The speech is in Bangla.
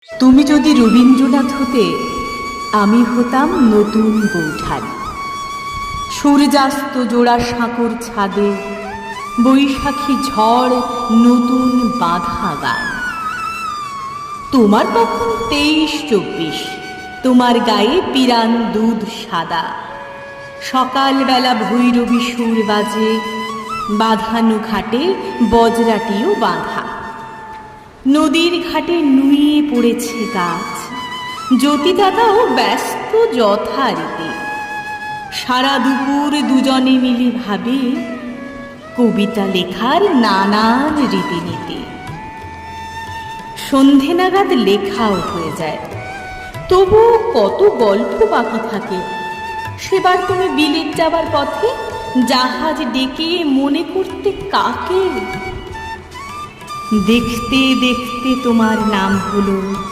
তুমি যদি রবীন্দ্রনাথ হতে, আমি হতাম নতুন বৌঠান। সূর্যাস্ত জোড়া সাঁকোর ছাদে বৈশাখী ঝড় নতুন বাঁধা গান। তোমার তখন 23-24, তোমার গায়ে পিরান দুধ সাদা। সকালবেলা ভৈরবী সুর বাজে, বাঁধানো ঘাটে বজরাটিও বাঁধা। নদীর ঘাটে নুয়ে পড়েছে গাছ, জ্যোতিদাদাও ব্যস্ত যথারীতি। সারা দুপুর দুজনে মিলে ভাবে কবিতা লেখার নানান রীতিনীতি। সন্ধে নাগাদ লেখাও হয়ে যায়, তবু কত গল্প বাকি থাকে। সেবার তুমি বিলেত যাবার পথে জাহাজ ডেকে মনে করতে কাকে? দেখতে দেখতে তোমার নাম হলো